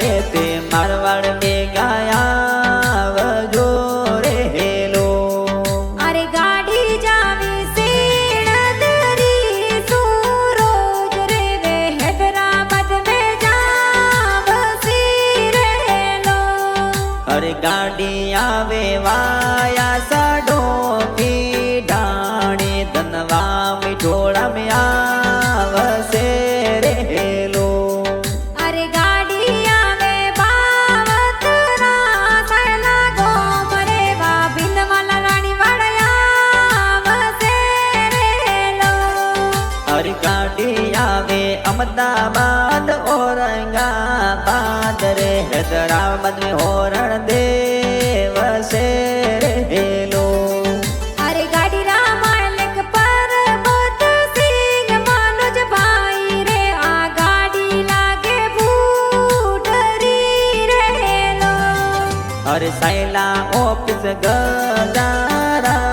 રે તે મારવાડ બે ગાયા જોરે હેલો અરે ગાડી જાવી સેણદરી સુરોજ રે વે હૈદરાબાદ મે જાવ સિરેલો અરે ગાડી આવે વાયા સાડો કી ઢાણી ધનવા મીઠોડા મે આવશે રે હેલો અરે ગાડી આવે બાવતરા સૈલા ગોમ રે વા ભીલવાલા રાણી વાળા વસેરેલો અરે ગાડી આવે અમદાવાદ ઔરંગાબાદ રે હૈદરાબાદ में હોરણ દેવસે રે હેલો અરે ગાડી રામાયણ પર બોત સિંહ મનોજ ભાઈ રે આ ગાડી લાગે ભૂટરી રેલો અરે સાયલા ઓફિસ ગજારા